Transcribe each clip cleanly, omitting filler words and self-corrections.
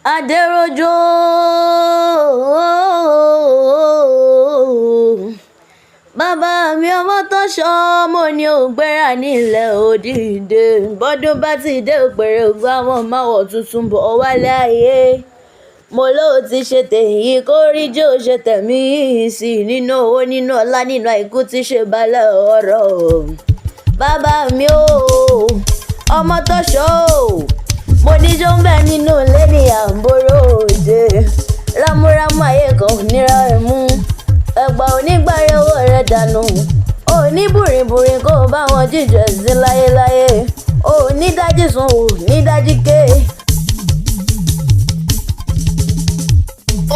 Adéròjò bàbá mi ọmọ tó ṣọ́ mo ní ògbéra nílẹ̀ òdìdè bọ́dún bá ti dé òpèrè ògbó àwọn máwọ̀ tuntun bọ̀ wálé ayé mo ló ti ṣe tèyí kó rí jẹ́ ò ṣe tẹ̀mí sí nínú owó nínú ọlá nínú àìkú ti ṣe balẹ̀ ọ̀rọ̀ bàbá mi o ọmọ tó ṣọ́ mo ní jó ń bẹ nínú ilé ní àǹbóró òde rámúrámú ayé kan nira ẹ̀mú ẹ̀gbà onígbàrẹ̀ owó rẹ̀ dànù òní bùrìbùrì kó bá wọn jíjẹ sí láyéláyé òní dájí sùn òní dájí ké.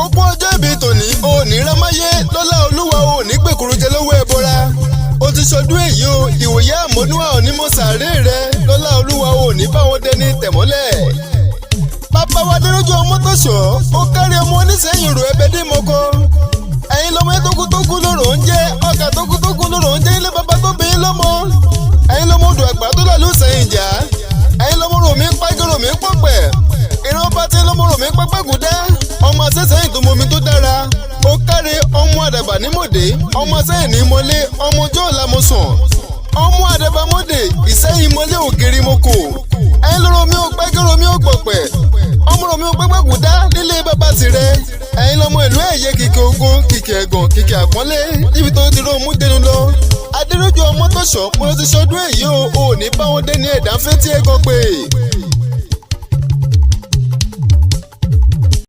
ogún ọjọ́ ìbí tòní òní rámáyé lọ́lá olúwa òní gbèkúrú jẹ lọ́wọ́ ẹbọra o ti ṣọdún èyí o ìwòye àmọ́dúnwà òní mo sàárè rẹ lọ́lá olúwa òní báwọn dẹni tẹ̀mọ́lẹ̀. bàbá wa Adéròjò ọmọ tó ṣọ́ ó kárí ọmọ oníṣẹ́yìn rò ẹbẹ dé mọ́kọ́ ẹ̀yin lọ́mọ ẹ̀ tókútókú lóró ń jẹ́ ọkà tókútókú lóró ń jẹ́ ilé bàbá tó bí lọ́mọ ẹ̀yin lọ́mọ odò àgbà tó lálù sẹ́yìn jà ẹ̀yin lọ́mọ ròmí pàgẹ́ ròmí pọ̀pẹ̀ ìran bá ti lọ́mọ ròmí pẹ́pẹ́gùdá ọmọ asẹ́sẹ́yìn tó momi tó dára ó kárí ọmọ àdàbà nímọ̀dé ọmọ asẹ́yìn ní mọ́lé ọmọ ọjọ́ ọ̀la mo sàn ọmọ àdàbà mọ́dé ìsẹ́yìn mọ́lé ògiri mo kò ẹ̀yin lọ́rọ̀ mi ò pẹ́gẹ́ ròmí ò pọ̀pẹ̀ ọmọ ròmí ò pẹ́pẹ́gùdá nílé bàbá tirẹ̀ ẹ̀yin lọ́mọ ìlú ẹ̀yẹ kìkì ogun kìkì ẹ̀gàn kìkì àpọ́nlé níbi tó ti rún mú dénú lọ. Adéròjò ọmọ tó ṣọ́ mo ti ṣọdún èyí o ò ní báwọn dé ní ẹ̀dá ń fẹ́ tí ẹ gan pé.